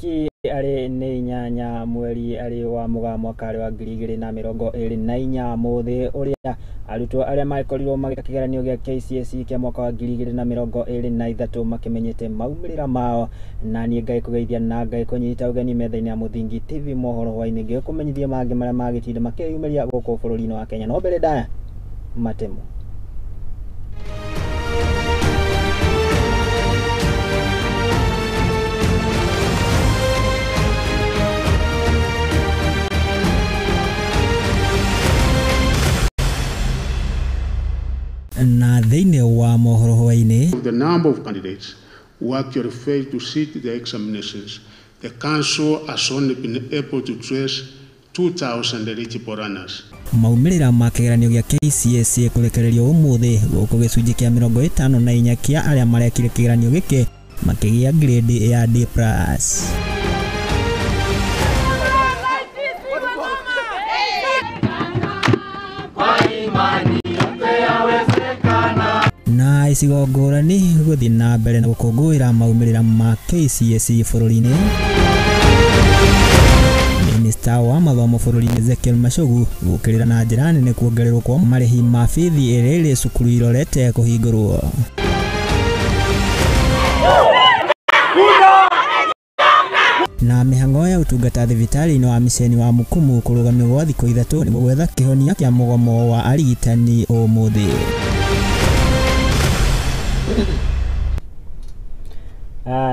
tariki ari ni nyanya mweri ari wa mugaa mwaka wa 2024 muthi uria arutwo aria maikorirwo magika kigeranio gia Kcse kia mwaka wa 2023 makimenyete maumirira mao na nie ngai kugeithia na ngai kunyita ugeni metha-ini ya Muthingi TV Mohoro Hwaiini ngi kumenyithia mangi maria magitinda makiyumiria guku bururi-ini wa Kenya no mbere ndaya matemo. Na thĩinĩ wa Mohoro Hwaiini, the number of candidates who actually failed to sit the examinations, the council has only been able to trace 2,000 eligible runners. Maumirira ma kigeranio gia Kcse kurekererio umuthi guku gicunji kia 54 kia aria marekire kigeranio giki makigia grade ya D+. Na icigo ngũrani guthi na mbere na gũkũngũĩra maumirira ma Kcse bũrũri-inĩ. Minista wa mathomo bũrũri-inĩ Ezekiel Machogu gũkĩrĩra na njĩra nene kuongererwo kwa marĩhi ma bithi ĩrĩa cukuru irorete kũhingũrwo. Na mĩhang'o ya ũtungata thibitarĩ-inĩ wa mĩceni wa Mukumu kũrũgamio gwa thikũ 3 nĩguo gwetha kĩhonia kĩa mũgomo wa arigitani ũmũthĩ.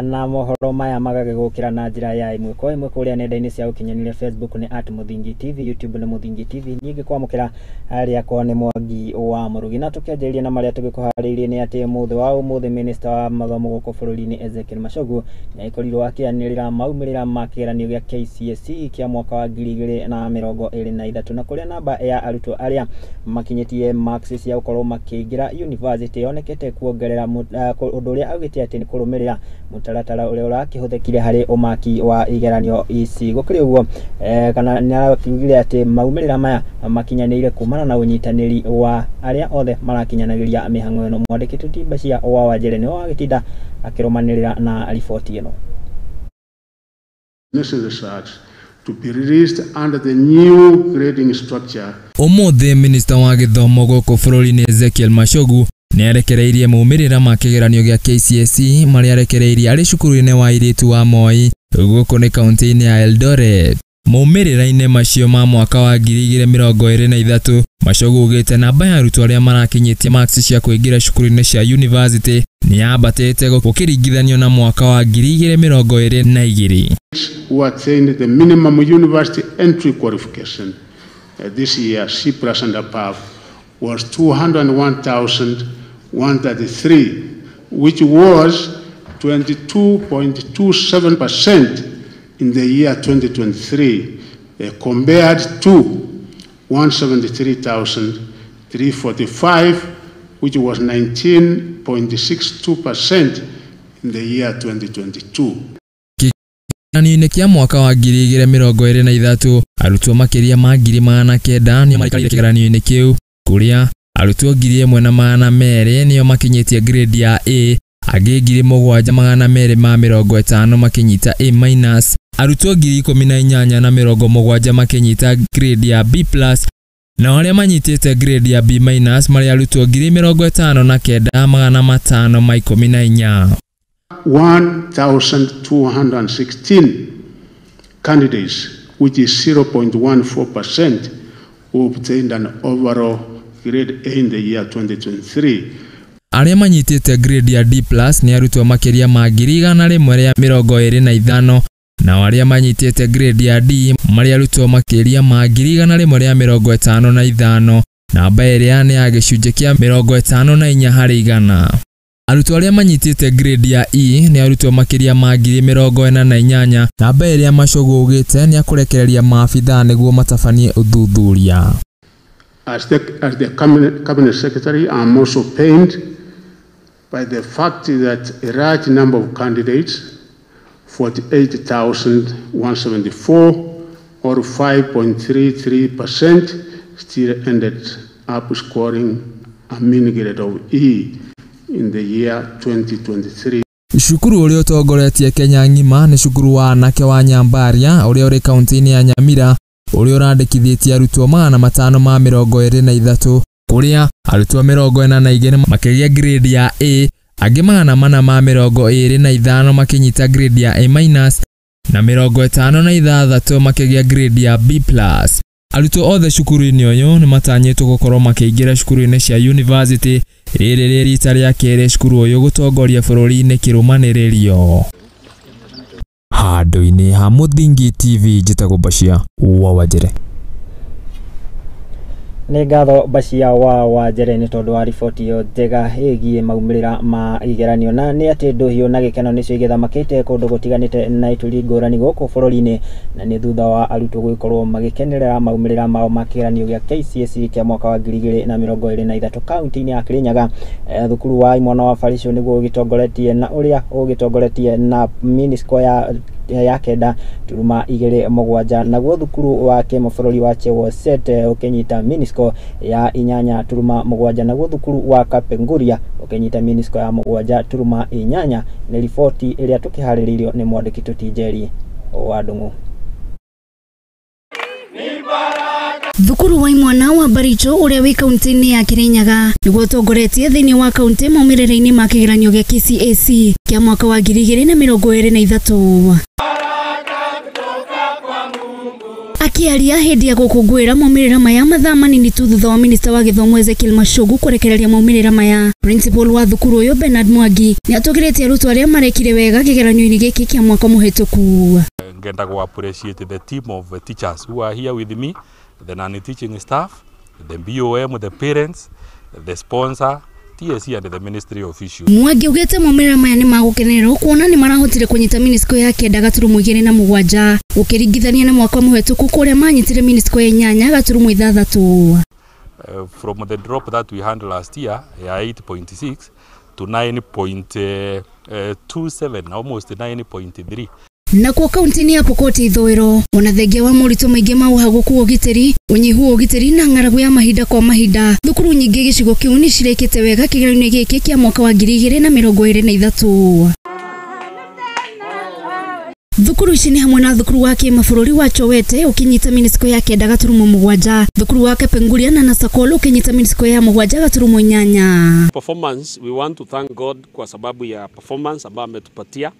Na mohoro maya magagĩgũkĩra na njĩra ya ĩmwe kwa ĩmwe kũrĩa nenda-inĩ cia ũkinyanĩria Facebook ni @Muthingi TV, YouTube ni Muthingi TV, ningĩ kwamũkĩra arĩa kwa nĩ Mwangi wa Mũrugi. Na tũkĩanjĩrĩria na marĩa tũgĩkũharĩirie nĩ atĩ ũmũthĩ Minista wa mathomo gũkũ bũrũri-inĩ Ezekiel Machogu nĩakorirwo akĩanĩrĩra maumirĩra ma kĩgeranio gĩa Kcse kia mwaka wa 2023 na kũrĩa namba ya arutwo arĩa makinyĩtie marks cia gũkorwo makĩingĩra university yonekete kuongerera ũndũ ũrĩa augĩte atĩ nĩ kũrũmĩrĩra mutaratara uria urakihũthĩkire harĩ umaki wa igeranio ici. Gũkĩrĩ ũguo kana nĩarakiugire atĩ maumirĩra maya makinyanĩire kumana na ũnyitanĩri wa arĩa othe marakinyanagĩria mĩhang'o ĩno. Mwandĩki Tutimba cia wa Wanjere nĩ wagĩtinda akĩrũmanĩrĩra na riboti ĩno. To be released under the new grading structure. Umuthi Minista wa gĩthomo gũkũ bũrũri-inĩ Ezekiel Machogu nĩarekereirie maumirĩra ma kĩgeranio gĩa Kcse marĩa arekereirie arĩ cukuru-inĩ wa airĩtu wa Moi gũkũ nĩ kaunti-inĩ ya Eldoret. Maumirĩra-inĩ macio ma mwaka wa 2023 Machogu ugĩte namba ya arutwo arĩa marakinyĩtie marks cia kũingĩra cukuru-inĩ cia university nĩyambatĩte gũkĩringithanio na mwaka wa 2022. Who attained the minimum university entry qualification this year, C+ and above, was 201,133, which was 22.27% in the year 2023, compared to 173,345, which was 19.62% in the year 2022. Kigeranio-inĩ kia mwaka wa 2023 arutwo makĩria ma 900 nĩo maikarire kigeranio-inĩ kĩu, kuria arutwo 1,200 nĩo makinyĩtie grade ya A, angĩ 7,250 makinyita A-, arutwo 18,770 makinyita grade ya B+, na arĩa manyitĩte grade ya B- marĩ arutwo 59,514. 1,216 candidates, which is 0.14%, who obtained an overall grade A in the year 2023. Arĩa manyitĩte grade ya D+ nĩ arutwo makĩria ma 125 na arĩa manyitĩte grade ya D marĩ arutwo makĩria ma 155, namba ĩrĩa nĩ ya gĩcunjĩ kĩa 54 harĩ igana. Arutwo arĩa manyitĩte grade ya E nĩ arutwo makĩria ma 48, namba ĩrĩa Machogu ugĩte nĩ akũrekereria maabitha nĩguo matabanie ũthuthuria. As the cabinet secretary, I'm also pained by the fact that a large number of candidates, 48,174 or 5.33%, still ended up scoring a mean grade of E in the year 2023. Cukuru uria utongoretie Kenya ng'ima ni cukuru wa anake wa Nyambaria uria uri kaunti-ini ya Nyamira uria urandikithitie arutwo 523 kuria arutwo 42 makigia grade ya A, angi 425 makinyita grade ya A- na 56 makigia grade ya B+. Arutwo othe cukuru-ini uyu ni matanyitwo gukorwo makiingira cukuru-ini cia university riri rita ria kere cukuru uyu gutongoria bururi-ini kirumaniririo. Handu-ini ha Muthingi TV njitagwo Bashia wa Wajere. Nĩ ngatho Bashia wa Wajere nĩ tondũ wa riboti ĩyo njega ĩgiĩ maumirĩra ma igeranio, na nĩ atĩ Nduhiu na gĩkeno nĩcio igĩthamakĩte kũndũ gũtiganĩte na ituri ngũrani gũkũ bũrũri-inĩ, na nĩ thutha wa arutwo gũkorwo magĩkenerera maumirĩra mao ma kĩgeranio gĩa Kcse kĩa mwaka wa 2023 kaunti-inĩ ya Kirinyaga. Thukuru wa imwana wa Barico nĩguo ũgĩtongoretie na ũrĩa ũgĩtongoretie na minisco ya kenda turuma 2.7, naguo thukuru wa kĩmabũrũri wa Kcse ũkĩnyita minisco ya 8.7, naguo thukuru wa Kapenguria ũkĩnyita minisco ya 7.8. nĩ riboti ĩrĩa tũkĩharĩrĩirio nĩ mwandĩki Tutijeri wa Ndung'u. Thukuru wa imwana wa Barico uria wi kaunti-ini ya Kirinyaga niguo utongoretie thiini wa kaunti maumirĩra-inĩ ma kĩgeranio gĩa Kcse kĩa mwaka wa 2023. Akiaria hindi ya gũkũngũĩra maumirĩra maya mathaa manini tu thutha wa minista wa gĩthomo Ezekiel Mashogu kũrekereria maumirĩra maya, principal wa thukuru ũyũ Bernard Mwangi nĩ atũgĩrĩtie arutwo arĩa marekire wega kĩgeranio-inĩ gĩkĩ kĩa mwaka mũhĩtũku. Ngenda go appreciate the team of teachers who are here with me, the non-teaching staff, the BOM, the parents, the sponsor, Kcse and the ministry officials. Mwangi ugĩte maumirĩra maya nĩ magũkenererwo kuona nĩ marahotire kũnyita minisco ya 9.7 ũkĩringithania na mwaka mũhĩtũku kũrĩa manyitire minisco ya 8.6. From the drop that we had last year, 8.6 to 9.27, almost 9.3. Nakuo kaunti-inĩ ya Pokot ithũĩro ona thengia wa moritũ maingĩ ma ũhagũku wa ũgitĩri, ũnyihu wa ũgitĩri na ng'aragu ya mahinda kwa mahinda, thukuru nyingĩ gĩcigo kĩu nĩ cirekĩte wega kĩgeranio gĩkĩ kĩa mwaka wa 2023. Thukuru ici ni hamwe na thukuru wa kĩmabũrũri wa Chowete ũkĩnyita minisco ya 9.7, thukuru wa Kapenguria na Nasakol ũkĩnyita minisco ya 7.8. Performance, we want to thank God kwa sababu ya performance ambayo ametupatia.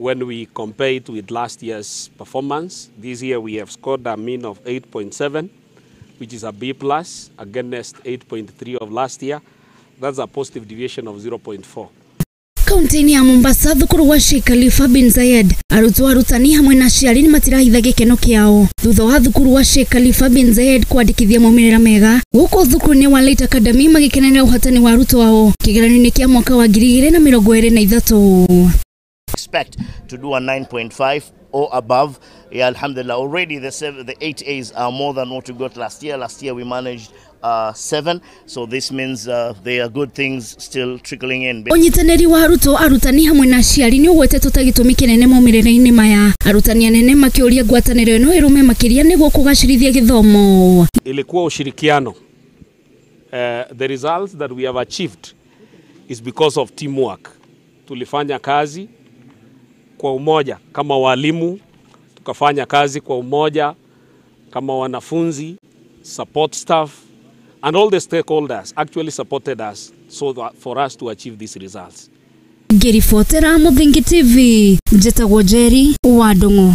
When we compare it with last year's performance, this year we have scored a mean of 8.7, which is a B+ against 8.3 of last year. That's a positive deviation of 0.4. Kaunti-inĩ ya Mombasa, thukuru wa Sheikh Khalifa bin Zayed arutwo arutani hamwe na aciari nĩ matirahitha gĩkeno kĩao thutha wa thukuru wa Sheikh Khalifa bin Zayed kwandĩkithia maumirĩra mega gũkũ thukuru-inĩ wa Light Academy magĩkenera ũhotani wa arutwo ao kĩgeranio-inĩ kĩa mwaka wa 2023. Expect to do a 9.5 or above. Yeah, alhamdulillah, already the 8 A's are more than what we got last year. Last year we managed 7, so this means there are good things still trickling in. Ũnyitanĩri wa arutwo arutani hamwe na aciari nĩ ũgwetetwo ta gĩtũmi kĩnene maumĩrĩra-inĩ maya, arutani anene makĩũria ngwatanĩro ĩno ĩrũme makĩria nĩguo kũgacĩrithia gĩthomo. Ilikuwa ushirikiano. The results that we have achieved is because of teamwork. Tulifanya kazi kwa umoja kama walimu, tukafanya kazi kwa umoja kama wanafunzi, support staff, and all the stakeholders actually supported us so that for us to achieve these results. Ngĩribotera Muthingi TV, njĩtagwo Jerry wa Ndung'u.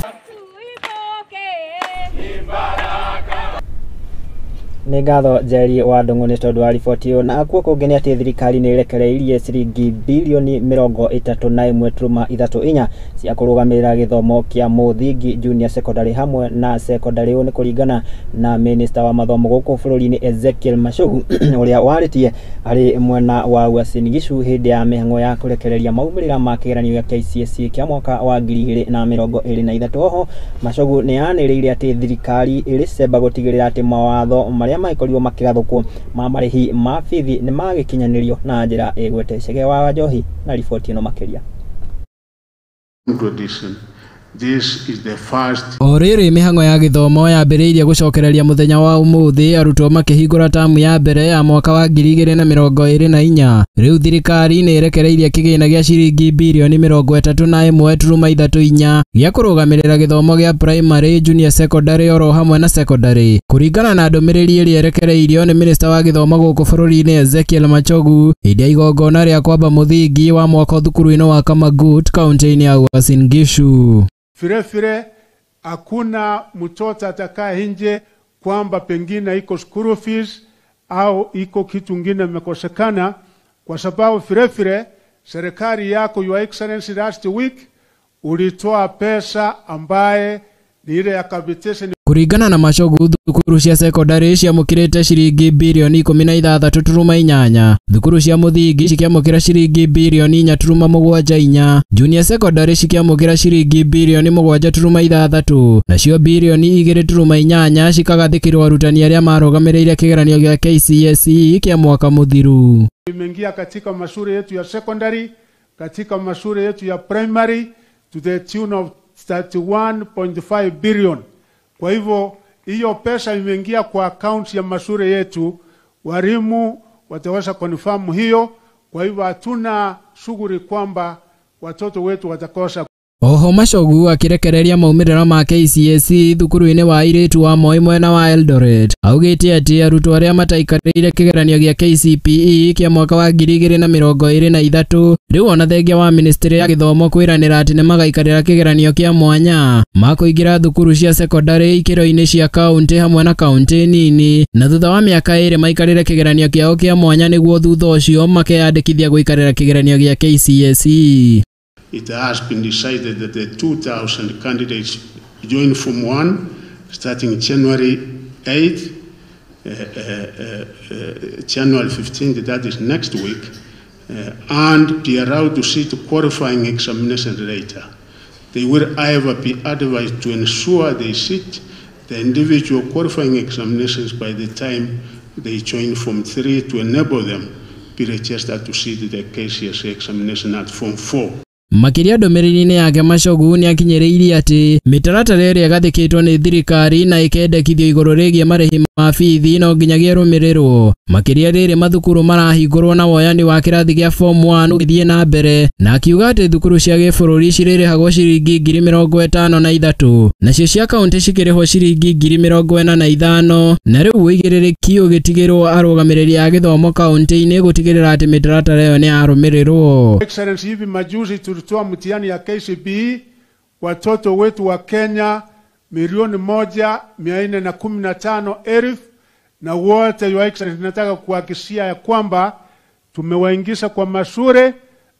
Nĩ ngatho Jerry wa Ndung'u nĩ tondũ wa riboti ĩyo, na kuo kũngĩ nĩ atĩ thirikari nĩ ĩrekereirie ciringi bilioni 31.34 cia kũrũgamĩrĩra gĩthomo kĩa mũthingi junior secondary hamwe na secondary. Nĩ kũringana na minister wa mathomo gũkũ bũrũri-inĩ Ezekiel Mashogu ũrĩa warĩtie arĩ mwena wa Uasin Gishu hĩndĩ ya mĩhang'o ya kũrekereria maumĩrĩra ma kĩgeranio gĩa Kcse kĩa mwaka wa 2023. Oho Mashogu nĩ yanĩrĩire atĩ thirikari ĩrĩcemba gũtigĩrĩra atĩ mawatho marĩa maikorirwo makĩgathũkwo ma marĩhi ma bithi nĩ magĩkinyanĩrio na njĩra ĩgwete. Chege wa Njohi na riboti ĩno makĩria. Edition, This is the first. Oriri mihango ya githomo yambiriirie gucokereria muthenya wa umuthi arutwo makihingura tamu ya mbere ya mwaka wa 2024. Riu thirikari ni irekereirie kigina gia ciringi bilioni 31.34 gya kurugamirira githomo gia primary, junior secondary oro hamwe na secondary. Kuringana na ndumiriri iri irekereirio ni minister wa githomo guku bururi-ini Ezekiel Machogu hĩndĩ ya igongona ria kwamba muthingi wa mwaka thukuru-ini wa Kamagut kaunti-ini ya Uasin Gishu. Fire hakuna mtoto atakaye nje kwamba pengine iko school fees au iko kitu kingine mekosekana, kwa sababu fire serikali yako Your Excellency last week ulitoa pesa ambaye ni ile ya capitation. Kuringana na Machogu, thukuru cia secondary ciamukirite ciringi bilioni 16.8, thukuru cia muthingi cikiamukira ciringi bilioni 4.74, junior secondary cikiamukira ciringi bilioni 7.6, nacio bilioni 2.8 cikagathikirwo arutani aria marugamirire kigeranio gya Kcse kia mwaka muthiru. Imeingia katika mashule yetu ya secondary, katika mashule yetu ya primary to the tune of 31.5 billion. Kwa hivyo hiyo pesa imeingia kwa account ya mashule yetu, walimu wataweza confirm hiyo. Kwa hivyo hatuna shughuli kwamba watoto wetu watakosa. Oho Machogu akirekereria maumirira ma Kcse thukuru-ini wa iritu wa Moi mwena wa Eldoret augite ati arutwo aria mataikarire kigeranio gya KCPE kia mwaka wa 2023 riu ona thengia wa ministry ya githomo kwiranira ati ni magaikarira kigeranio kia mwanya makuingira thukuru cia secondary ikiro-ini cia kaunti hamwe na kaunti nini, na thutha wa miaka 2 maikarire kigeranio kiao kia mwanya niguo thutha ucio makeyandikithia guikarira kigeranio gya Kcse. It has been decided that the 2,000 candidates join Form 1 starting January 8th, January 15th, that is next week, and be allowed to sit qualifying examinations later. They will however be advised to ensure they sit the individual qualifying examinations by the time they join Form 3 to enable them be registered to sit the Kcse examination at Form 4. Makiria ndumiriri-ini yake Machogu ni akinyiriirie ati mitaratara iria gathikitwo ni thirikari na ikendekithio iguru rigie marihi ma fithi no nginyagia rumirirwo. Makiria riri mathukuru marahingurwo na woyani wa kirathi gia Form 1 ugithie na mbere, na akiuga ati thukuru cia gibururi ciririhagwo ciringi 53,000 nacio cia kaunti cikirihwo ciringi 45,000, na riu uigirирiki ugitigirwo arugamiriri a githomo kaunti-ini gutigirira ati mitaratara iyo ni arumirirwo. Excellency, hivi majuzi tulitoa mtihani ya KCPE watoto wetu wa Kenya 1,415,000 na wote Your Excellency nataka kuhakikishia ya kwamba tumewaingiza kwa mashule,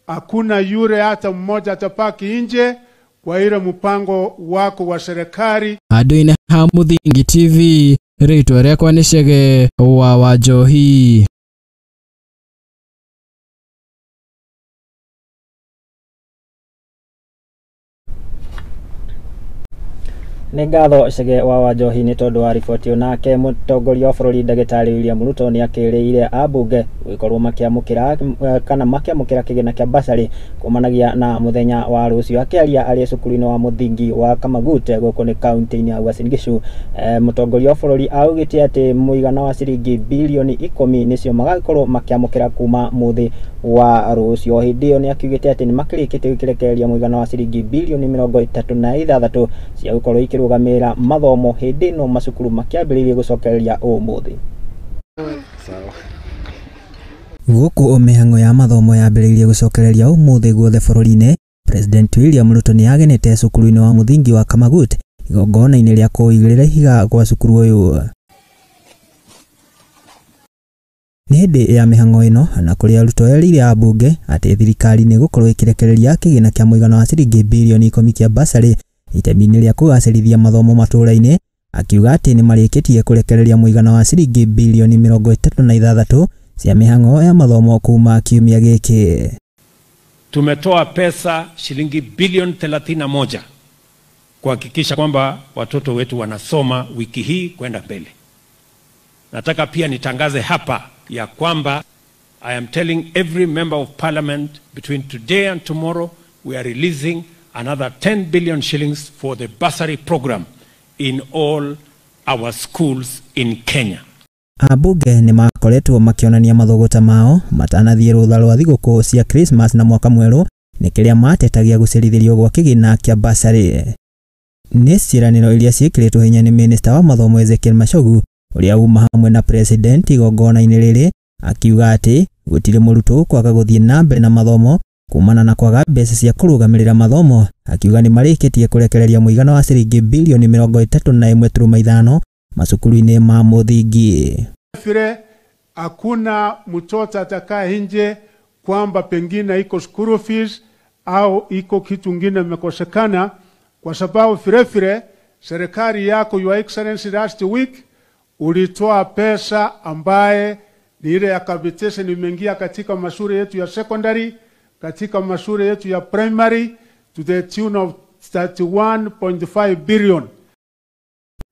hakuna yule hata mmoja atapaki nje kwa ile mpango wako wa serikali. Andu-ini ha Muthingi TV, ritwa riakwa ni Kcse wa Wanjohi. Nĩ ngatho Kcse wa Wanjohi nĩ tondũ wa riboti onake mũtongoria wa bũrũri Ndagĩtarĩ William Ruto nĩ akĩrĩire ambunge gũkorwo makĩamũkĩra kana makĩamũkĩra kĩgĩna kĩa basarĩ kumanagia na mũthenya wa rũciũ. Akĩaria arĩ cukuru-inĩ wa mũthingi wa Kamagut gũkũ nĩ kaunti-inĩ ya Uasin Gishu, mũtongoria wa bũrũri augĩte atĩ mũigana wa ciringi bilioni 10 nĩcio magagĩkorwo makĩamũkĩra kuma mũthĩ wa rũciũ. Hĩndĩ ĩyo nĩ akiugĩte atĩ nĩ makĩrĩkĩte gũkĩrekereria mũigana wa ciringi bilioni 36 cia gũkorwo ikĩrũgamĩrĩra mathomo hĩndĩ ĩno macukuru makĩambĩrĩirie gũcokereria ũmũthĩ. Gũkũ mĩhang'o ya mathomo yambĩrĩirie gũcokereria ũmũthĩ guothe bũrũri-inĩ, President William Ruto nĩ agenete cukuru-inĩ wa mũthingi wa Kamagut igongona-inĩ rĩa kũigĩrĩra ihiga kwa cukuru ũyũ. Nĩ hĩndĩ ya mĩhang'o ĩno na kũrĩa Ruto erĩire ambunge atĩ thirikari nĩ gũkorwo ĩkĩrekereria kĩgĩna kĩa mũigana wa ciringi bilioni 10 kĩa basarĩ itemi-inĩ rĩa kũgacĩrithia mathomo matũũra-inĩ, akiuga atĩ nĩ marĩkĩtie kũrekereria mũigana wa ciringi bilioni 36 cia mĩhang'o ya mathomo kuma kiumia gĩkĩ. Tumetoa pesa shilingi bilioni 31 kuhakikisha kwamba watoto wetu wanasoma wiki hii kwenda mbele. Nataka pia nitangaze hapa ya kwamba I am telling every member of parliament between today and tomorrow we are releasing another 10 billion shillings for the bursary program in all our schools in Kenya. Abunge ni makoretwo makionania mathogota mao matanathie rutha rwa thigũkũ cia Christmas na mwaka mwerũ nĩ kĩrĩa matetagia gũcerithirio gwa kĩgĩna kĩa bursary. Nĩ ciĩranĩro iria ciĩkĩrĩtwo hinya nĩ Minister wa Mathomo Ezekiel Machogu ũrĩa uma hamwe na President igongona-inĩ rĩrĩ akiuga atĩ gũtirĩ mũrutwo kwaga gũthiĩ na mbere na mathomo kumana na kwaga mbeca cia kũrũgamĩrĩra mathomo. Akiuga nĩ marĩkĩtie kũrekereria mũigana wa ciringi bilioni 31.5 macukuru-inĩ ma mũthingi. Vile hakuna mtoto atakaye nje kwamba pengine iko school fees au iko kitu kingine imekosekana, kwa sababu vile serikali yako Your Excellency last week ulitoa pesa ambaye ni ile ya capitation imeingia katika mashule yetu ya secondary, katika mashule yetu ya primary to the tune of 31.5 billion.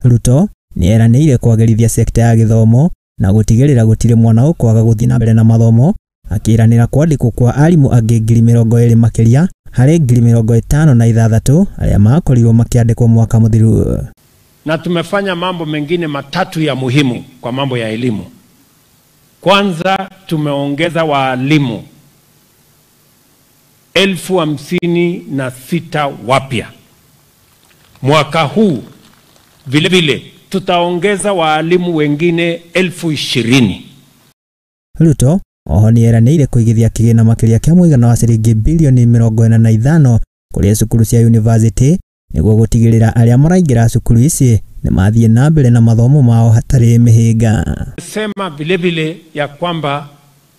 Ruto ni eranĩire kwagĩrithia sekta ya gĩthomo na gũtigĩrĩra gũtirĩ mwana ũkwaga gũthiĩ na mbere na mathomo, akĩranĩra kwandĩkwo kwa arimũ angĩ 20,000 makĩria harĩ 56,000 arĩa makorirwo makĩandĩkwo mwaka mũthiru. Na tumefanya mambo mengine matatu ya muhimu kwa mambo ya elimu. Kwanza, tumeongeza walimu 56,000 wapya. Mwaka huu vile vile tutaongeza walimu wengine 20,000. Ruto oho nĩ eranĩire kũigithia kĩgĩna makĩria kĩa mũigana wa ciringi bilioni 45 kũrĩ cukuru cia university nĩguo gũtigĩrĩra arĩa maraingĩra cukuru ici nĩ mathiĩ na mbere na mathomo mao hatarĩ mĩhĩnga. Sema vile vile ya kwamba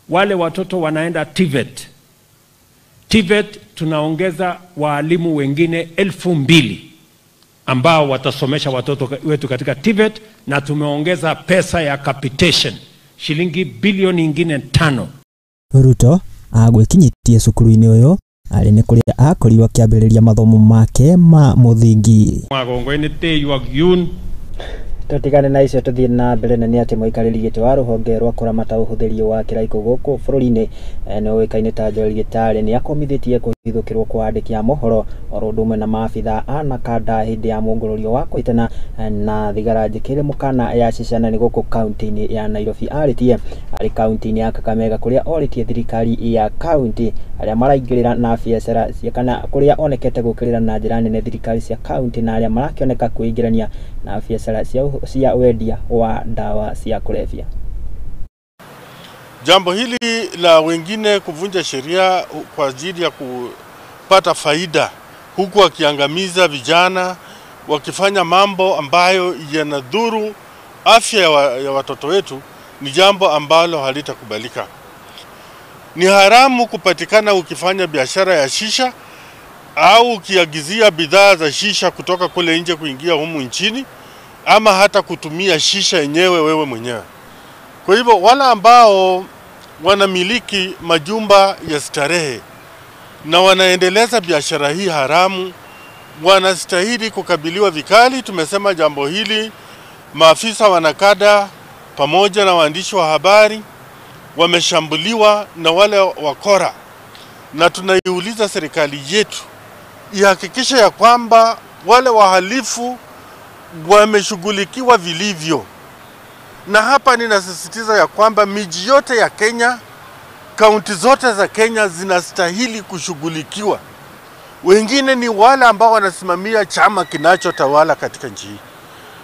wale watoto wanaenda TVET tunaongeza walimu wengine 2,000 ambao watasomesha watoto wetu katika TVET, na tumeongeza pesa ya capitation shilingi bilioni ingine 5. Ruto agwĩkinyĩtie cukuru-inĩ ũyũ arĩ nĩ kũrĩa akorirwo akĩambĩrĩria mathomo make ma mũthingi. Magongo-inĩ tĩyua giun. Tutigane na icio tuthie na mbere na nĩ atĩ mũikarĩri gĩtĩ wa rũhonge rwa kũramata ũhũthĩri wa kĩraiko gũkũ bũrũri-inĩ nĩ ũĩkaine ta Joel Gĩtarĩ nĩ akomithĩtie kũhithũkĩrwo kwa andĩki a mohoro oro ũndũ ũmwe na maabitha a NACADA hĩndĩ ya mũngũrũrio wa kũhĩtana na thigara njĩkĩre mũkana ya cicana nĩ gũkũ kaunti-inĩ ya Nairobi arĩtie arĩ kaunti-inĩ ya Kakamega kũrĩa orĩtie thirikari ya kaunti arĩa maraingĩrĩra na biacara cia kana kũrĩa onekete gũkĩrĩra na njĩra nene thirikari cia kaunti na arĩa marakĩoneka kwĩingĩrania na biacara cia wendia wa dawa cia kulevya. Jambo hili la wengine kuvunja sheria kwa ajili ya kupata faida huku wakiangamiza vijana, wakifanya mambo ambayo yanadhuru afya ya watoto wetu ni jambo ambalo halitakubalika. Ni haramu kupatikana ukifanya biashara ya shisha au ukiagizia bidhaa za shisha kutoka kule nje kuingia humu nchini, ama hata kutumia shisha yenyewe wewe mwenyewe. Kwa hivyo wala ambao wanamiliki majumba ya starehe na wanaendeleza biashara hii haramu wanastahili kukabiliwa vikali. Tumesema jambo hili, maafisa wa NACADA pamoja na waandishi wa habari wameshambuliwa na wale wakora, na tunaiuliza serikali yetu ihakikishe ya kwamba wale wahalifu wameshughulikiwa vilivyo. Na hapa ninasisitiza ya kwamba miji yote ya Kenya, kaunti zote za Kenya zinastahili kushughulikiwa. Wengine ni wale ambao wanasimamia chama kinachotawala katika nchi hii.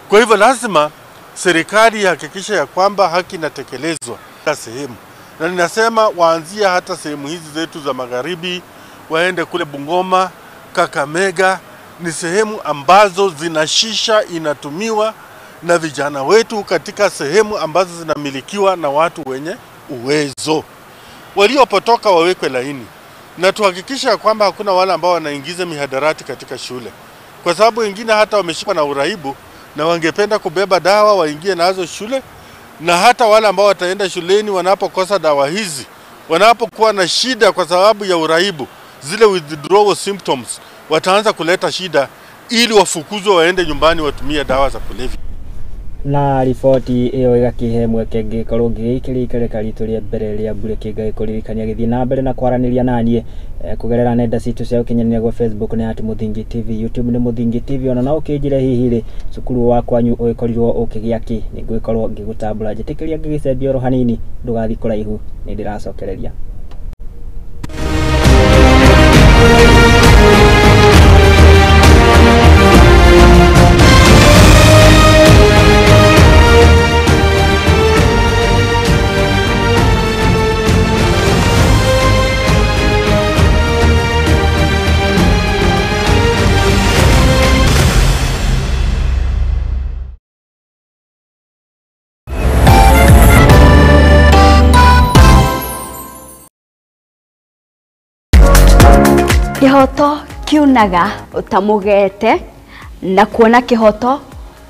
Kwa hivyo lazima serikali ihakikishe ya kwamba haki inatekelezwa kila sehemu. Na ninasema waanzie hata sehemu hizi zetu za magharibi, waende kule Bungoma, Kakamega, ni sehemu ambazo zinashisha inatumiwa na vijana wetu katika sehemu ambazo zinamilikiwa na watu wenye uwezo. Waliopotoka wawekwe laini, na tuhakikisha kwamba hakuna wale ambao wanaingiza mihadarati katika shule, kwa sababu wengine hata wameshikwa na uraibu na wangependa kubeba dawa waingie nazo shule. Na hata wale ambao wataenda shuleni wanapokosa dawa hizi, wanapokuwa na shida kwa sababu ya uraibu, zile withdrawal symptoms, wataanza kuleta shida ili wafukuzwe waende nyumbani watumie dawa za kulevya. na riboti iyo igakihe mweke ngikorwo ngigikirika rituria mbere ria mbure kinga ikuririkania githii na mbere na kwaraniria nanie kugerera nenda citu cia ukinyanĩria gwa Facebook ni @Muthingi TV, YouTube ni Muthingi TV, ona na ukinjire hihi ri cukuru wa kwanyu uikorirwo ukigia ki ningwikorwo ngigutambura njitikiria ngigicembia ro hanini ndugathi kuraihu ni ndiracokereria. Kihoto kiunaga utamugete na kuona kihoto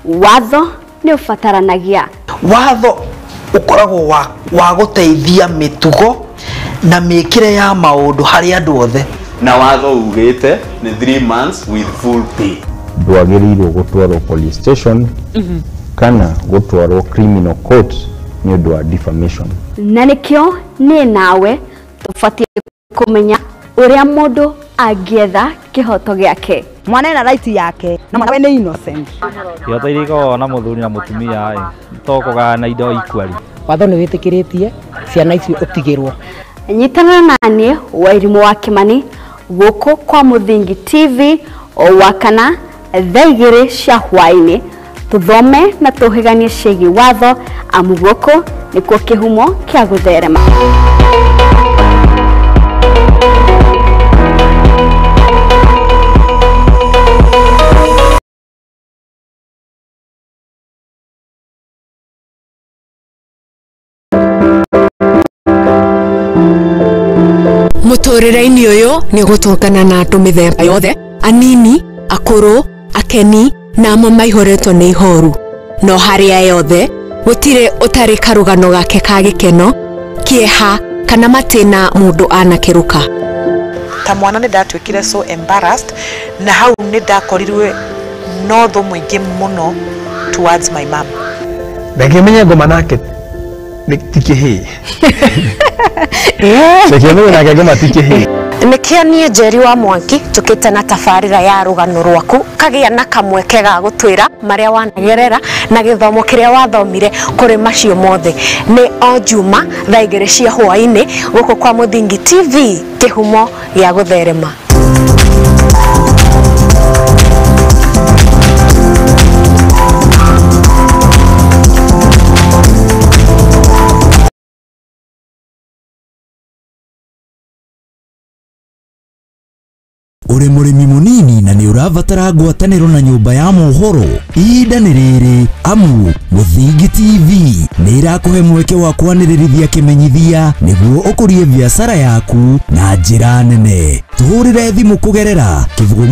watho ni ufataranagia. Watho ukoragwo wa guteithia mitugo na mikire ya maundu hari andu othe. Na watho ugite ni 3 months with full pay. Ndwagĩrĩirwo gũtwarwo police station kana gũtwarwo criminal court ni ũndũ wa defamation. Na nikio ni nawe tufatie kumenya uria mundu agietha kihoto giake. Mwana ena right yake na mwana we ni innocent. Kihoto iriko na muthuri na mutumia tokoga na indo equally. Watho ni witikiritie ciana icio utigirwo. Nyitana nani Wairimu wa Kimani guku kwa Muthingi TV o wakana thaigire cia hwaini tuthome na tuhiganie ciigi watho amu guku nikuo kihumo kia gutherema. Muturire-ini uyu ni gutongana na andu mithemba yothe, anini, akuru, akeni na amwe maihoretwo ni ihoru. No haria yothe gutire utari karugano gake ka gikeno, kieha kana matina mundu anakiruka. Ta mwana ni ndatwikire so embarrassed na hau ni ndakorirwe no tho mwingi muno towards my mom. Ndakimenya ngoma nake tikihi. Sekemwe na ngoma tikihi. Nikianie Njeri wa Mwangi tukite na tafarira ya rugano rwaku kagia na kamweke ga gutwira maria wanagerera na githomo kiria wathomire kuri macio mothe ni o juma thaigire cia hwaini guku kwa Muthingi TV kihumo ya gutherema. Uri murimi munini na ni uravatara ngwataniro na nyumba ya mohoro ihinda ni riri amu Muthingi TV ni irakuhe mweke wa kwanirithia kimenyithia niguo ukurie biashara yaku na njira nene. Tuhurire thimu kugerera kivugo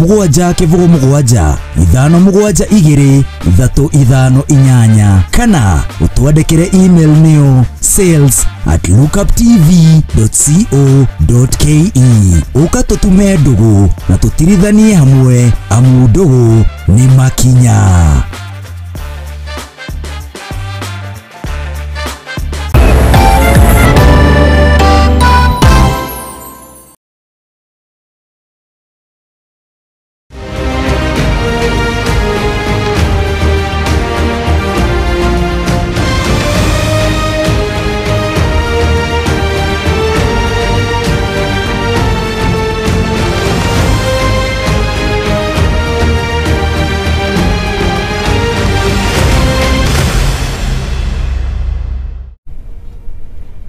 mugwanja 572 kana utwandikire email nio sales@lookuptv.co.ke ukatutume ndugu na tutirithanie hamwe amu ndugu ni makinya.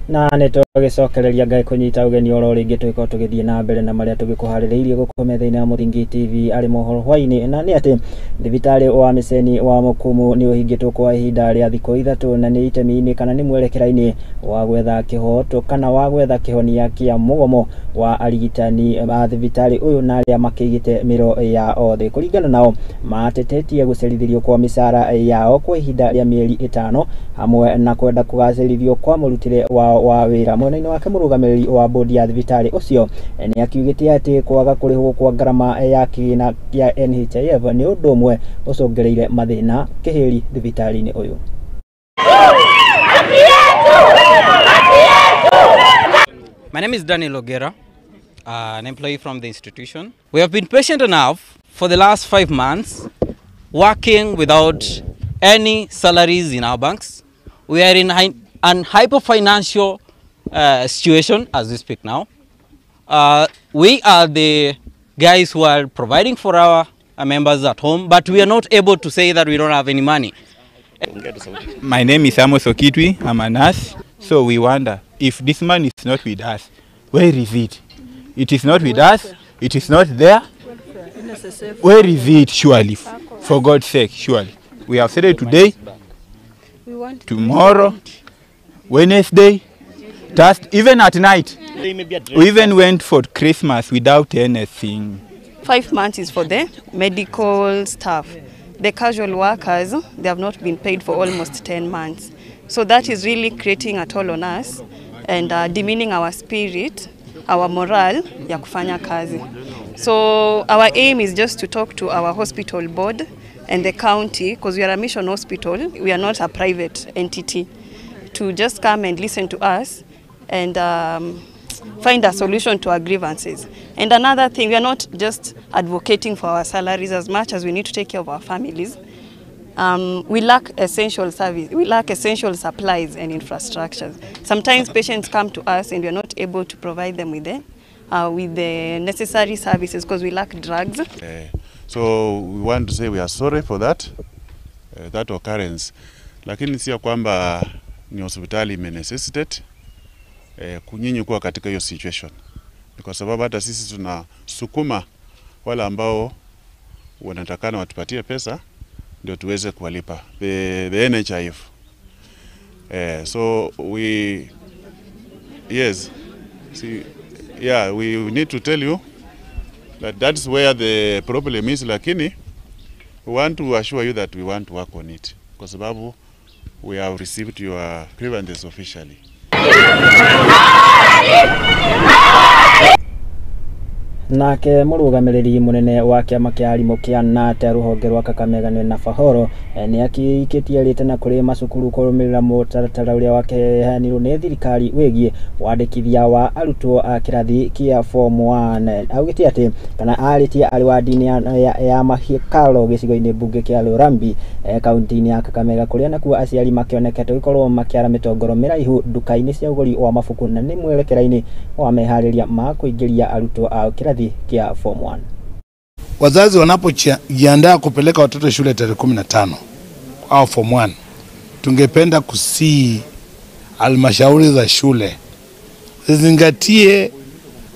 na neto gicokereria ngai kunyita ugeni oro ringi twiko tugithie na mbere na maria tugikuhaririirie gukometha-ini ya Muthingi TV ari Mohoro Hwaiini na ni ati thibitari wa Miseni wa Mukumu ni uhingitwo kwa ihinda ria thikũ 3 na ni itemi-ini kana ni mwerekera-ini wa gwetha kihoto kana wa gwetha kihonia kia mugomo wa arigitani a thibitari uyu na aria makigite miro ya othe kuringana nao matetetie gucerithirio kwa misara yao kwa ihinda ria mieri 5 hamwe na kwenda kugacirithio kwa murutire wao wao wa wira. Mwena-ini wake murugamiriri wa bodi ya thibitari ucio ni akiugite ati kwaga kurihwo kwa garama ya kina ya NHIF ni undu umwe ucongereire mathina kihiri thibitari-ini uyu. My name is Daniel Ogera, an employee from the institution. We have been patient enough for the last 5 months, working without any salaries in our banks. We are in an hyper-financial situation as we speak now. We are the guys who are providing for our members at home, but we are not able to say that we don't have any money. My name is Amos Okitwi, I'm a nurse. So we wonder, if this man is not with us, where is it? It is not with us, it is not there. Where is it, surely? For God's sake, surely. We have said it today, tomorrow, Wednesday, Thursday, even at night. We even went for Christmas without anything. 5 months is for the medical staff. The casual workers, they have not been paid for almost 10 months. So that is really creating a toll on us and demeaning our spirit, our morale ya kufanya kazi. So our aim is just to talk to our hospital board and the county, because we are a mission hospital, we are not a private entity, to just come and listen to us and find a solution to our grievances. And another thing, we are not just advocating for our salaries as much as we need to take care of our families. We lack essential service, we lack essential supplies and infrastructures. Sometimes patients come to us and we are not able to provide them with the necessary services because we lack drugs. So we want to say we are sorry for that occurrence. Lakini si kwamba ni hospitali necessitate kunyinyi kuwa katika hiyo situation. Ni kwa sababu hata sisi tunasukuma wale ambao wanatakana watupatie pesa ndio tuweze kuwalipa the NHIF. So we we need to tell you that that's where the problem is, lakini we want to assure you that we want to work on it kwa sababu we have received your grievances officially. Nake murugamiriri munene wa kiama kia arimu kia NAT ruhonge rwa Kakamega ni Nafahoro ni akiikitie ritana kuri macukuru kurumirira mutaratara uria wakehanirwo ni thirikari wigie wandikithia wa arutwo a kirathi kia form 1. Augite ati kana aritie ari wa dini ya mahikalo gicigo-ini bunge kia Lurambi kaunti-ini ya Kakamega kuria nakuo aciari makionekete gukorwo makiara mitongoro miraihu duka-ini cia uguri wa mabuku na ni mwerekera-ini wa mehariria ma kuingiria arutwo a kirathi kia form 1. Wazazi wanapojiandaa kupeleka watoto shule tarehe 15 au form 1, tungependa kusii halmashauri za shule zizingatie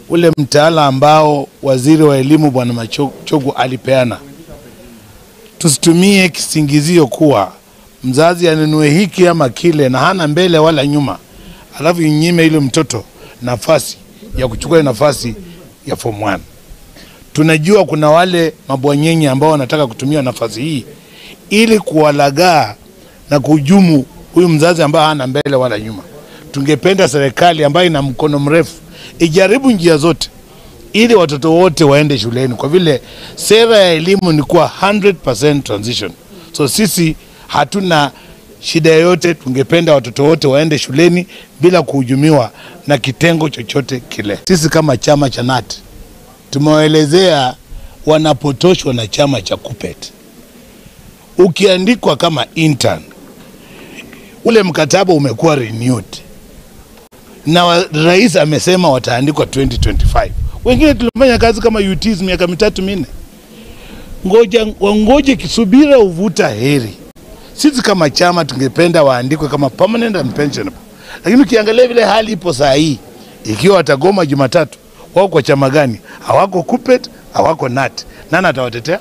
ule mtaala ambao waziri wa elimu Bwana Machogu alipeana. Tusitumie kisingizio kuwa mzazi anunue hiki ama kile na hana mbele wala nyuma, alafu nyime ile mtoto nafasi ya kuchukua nafasi ya form 1. Tunajua kuna wale mabwanyenye ambao wanataka kutumia nafasi hii ili kuwalagaa na kuhujumu huyu mzazi ambaye hana mbele wala nyuma. Tungependa serikali ambayo ina mkono mrefu ijaribu njia zote ili watoto wote waende shuleni, kwa vile sera ya elimu ni kuwa 100% transition. So sisi hatuna shida yoyote, tungependa watoto wote waende shuleni bila kuhujumiwa na kitengo chochote kile. Sisi kama chama cha NAT tumewaelezea wanapotoshwa na chama cha KUPPET. Ukiandikwa kama intern, ule mkataba umekuwa renewed na rais amesema wataandikwa 2025. Wengine tulifanya kazi kama UTs miaka 3-4. Wangoje kisubira uvuta heri. Sisi kama chama tungependa waandikwe kama permanent and pensionable. Lakini ukiangalia vile hali ipo saa hii, ikiwa watagoma Jumatatu, wao kwa chama gani? Hawako KUPPET, hawako NAT. Nani atawatetea?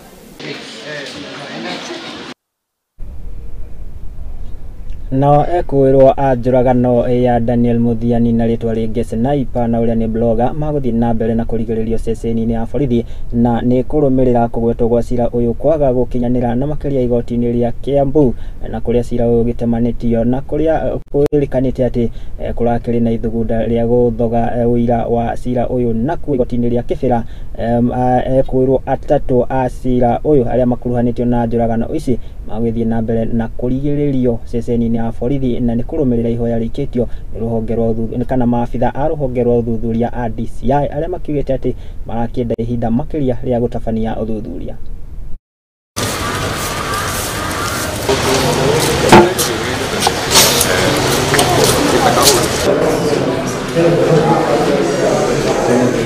no ekwirwo njuragano ya Daniel Muthiani na ritwa ringi Sniper na uria ni blogger maguthii na mbere na kurigiririo ceceni-ini ya borithi na ni kurumirira kugwetwo gwa cira uyu kwaga gukinyanira na makiria igoti-ini ria Kiambu na kuria cira uyu gitemanitio na kuria kwirikanite ati kurakiri na ithugunda ria guthoga uira wa cira uyu na ku igoti-ini ria Kibira ekwirwo atatu a cira uyu aria makuruhanitio na njuragano ici magwithii na mbere na kurigiririo ceceni-ini ya borithi na ni kurumirira ihoya rikitio ruhonge rwa kana maabitha a ruhonge rwa uthuthuria a DCI aria makiugite ati marakienda ihinda makiria ria gutabania uthuthuria.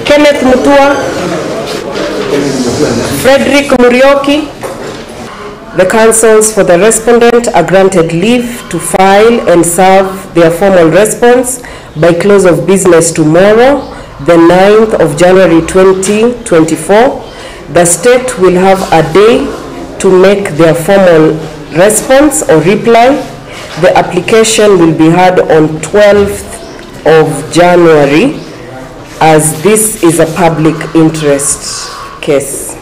Kenneth Mutua, Frederick Murioki. The counsels for the respondent are granted leave to file and serve their formal response by close of business tomorrow, the 9th of January 2024. The state will have a day to make their formal response or reply. The application will be heard on 12th of January, as this is a public interest case.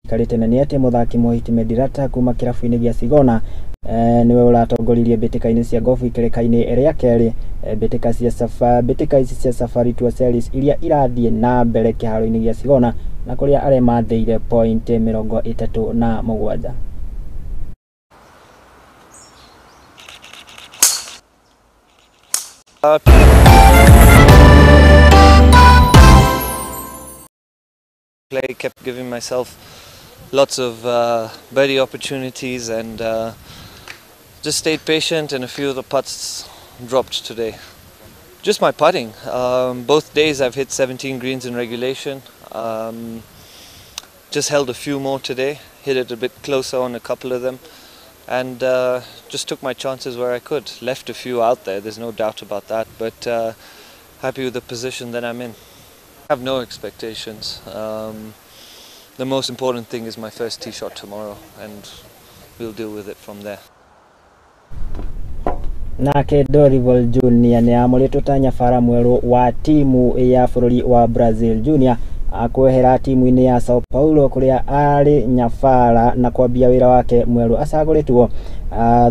Karite na niate muthaki Mohiti Medirata kuma kirabu-ini gia Sigona niwe uratongoririe mbitika-ini cia gofu ikereka-ini ria keri mbitika ici cia Safari Tour Series iria irathie na mbere kiharo-ini gia Sigona na kuria aria matheire point 37. Play kept giving myself lots of birdie opportunities and just stayed patient, and a few of the putts dropped today. Just my putting. Both days I've hit 17 greens in regulation. Just held a few more today, hit it a bit closer on a couple of them, and just took my chances where I could. Left a few out there, there's no doubt about that, but happy with the position that I'm in. I have no expectations. The most important thing is my first tee shot tomorrow, and we'll deal with it from there. Nake Dorival Junior ni amuritwo ta nyabara mweru wa timu ya bururi wa Brazil Junior akwehera timu-ini ya Sao Paulo kuria ari nyabara na kwambia wira wake mweru acaguritwo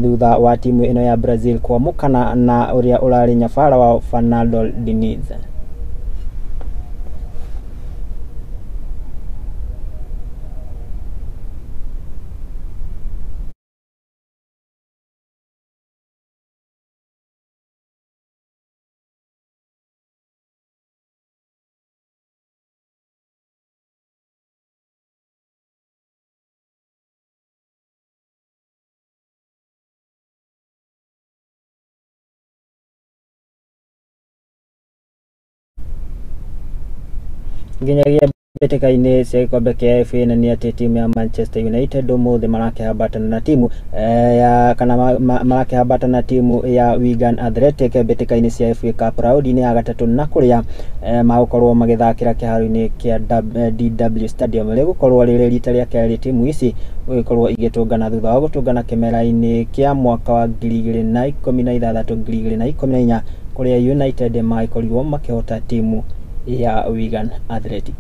thutha wa timu ino ya Brazil kwamukana na uria urari nyabara wa Fernando Diniz. Nginyagia mbĩtĩka-inĩ cia gĩkombe kĩa FA na nĩ atĩ timu ya Manchester United ũmũthĩ marakĩhambatana na timu marakĩhambatana na timu ya Wigan Athletic mbĩtĩka-inĩ cia FA Cup round-inĩ ya gatatũ na kũrĩa magũkorwo magĩthakĩra kĩharo-inĩ kĩa DW Stadium rĩgũkorwo rĩrĩ rita rĩa kerĩ timu ici gũgĩkorwo igĩtũngana thutha wa gũtũngana kĩmera-inĩ kĩa mwaka wa 2016-2014 kũrĩa United magĩkorirwo makĩhota timu ya Wigan Athletic.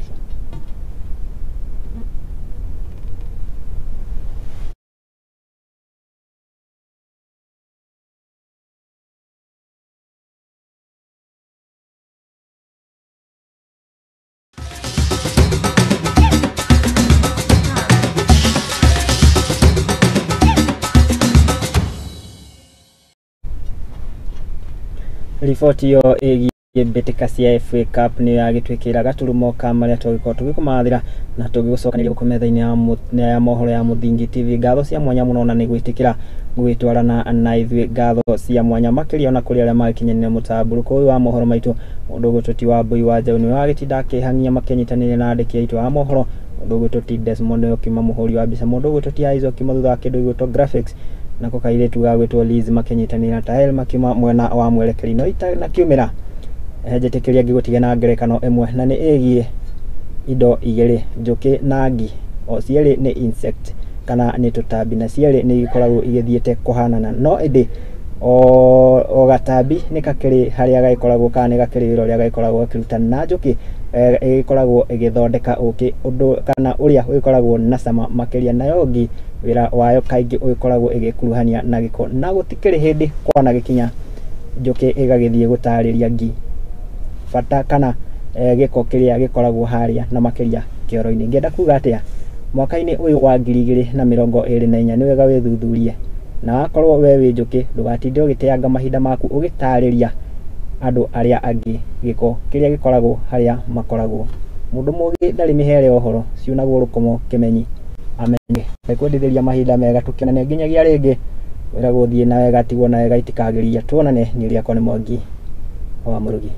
Riboti yo ĩgiĩ mbĩtĩka cia FA Cup nĩ yagĩtwĩkĩra gaturumo ka marĩa tũgĩkorwo tũgĩkũmathĩra na tũgĩgũcokanĩria gũkũ metha-inĩ ya mohoro ya Muthingi TV. Ngatho cia mwanya mũno na nĩ gwĩtĩkĩra gũgĩtwarana na ithuĩ, ngatho cia mwanya makĩria ona kũrĩ arĩa magĩkinyanĩire mũtambũrũko ũyũ wa mohoro maitũ. Mũndũ ũgwĩtwo ti Wambui wa Njaũ nĩ wagĩtinda akĩhang'ia makĩnyitanĩire na andĩki aitũ a mohoro. Mũndũ ũgwĩtwo ti Desmond Okima mũhũri wa mbica, mũndũ ũgwĩtwo ti Aizo Okima thutha wa kĩndũ gĩgwĩtwo graphics, na kairĩtu gagwĩtwo Liz makĩnyitanĩire na Tael makiuma mwena wa mwerekeri no itanakiumĩra. Njĩtĩkĩria ngĩgũtige na ngerekano ĩmwe na nĩ ĩgiĩ indo igĩrĩ, njũkĩ na ngi. O cierĩ nĩ insect kana nĩ tũtambi na cierĩ nĩ ikoragwo igĩthiĩte kũhanana, no ĩndĩ o gatambi nĩ kakĩrĩ harĩa gagĩkoragwo kana nĩ gakĩrĩ wĩra ũrĩa gagĩkoragwo gakĩruta, na njũkĩ ĩgĩkoragwo ĩgĩthondeka ũkĩ ũndũ kana ũrĩa ũgĩkoragwo na cama makĩria, nayo ngi wĩra wayo kaingĩ ũgĩkoragwo ĩgĩkuruhania na gĩko, na gũtikĩrĩ hĩndĩ kwana gĩkinya njũkĩ ĩgagĩthiĩ gũtarĩria ngi bata kana gĩko kĩrĩa gĩkoragwo harĩa na makĩria kĩoro-inĩ. Ngĩenda kuga atĩa, mwaka-inĩ ũyũ wa 2024 nĩ wega wĩthuthurie, na wakorwo we wĩ njũkĩ ndũgatinde ũgĩteanga mahinda maku ũgĩtarĩria andũ arĩa angĩ gĩko kĩrĩa gĩkoragwo harĩa makoragwo. Mũndũ mũgĩ ndarĩ mĩhere ũhoro, ciunagwo rũkomo kĩmenyi amenye. Rekwendithĩria mahinda mega tũkĩonane nginyagia rĩngĩ, wĩragwo thiĩ na wega tigwo na wega itikagĩria. Tuonane, niĩ rĩakwa nĩ Mwangi wa Mũrugi.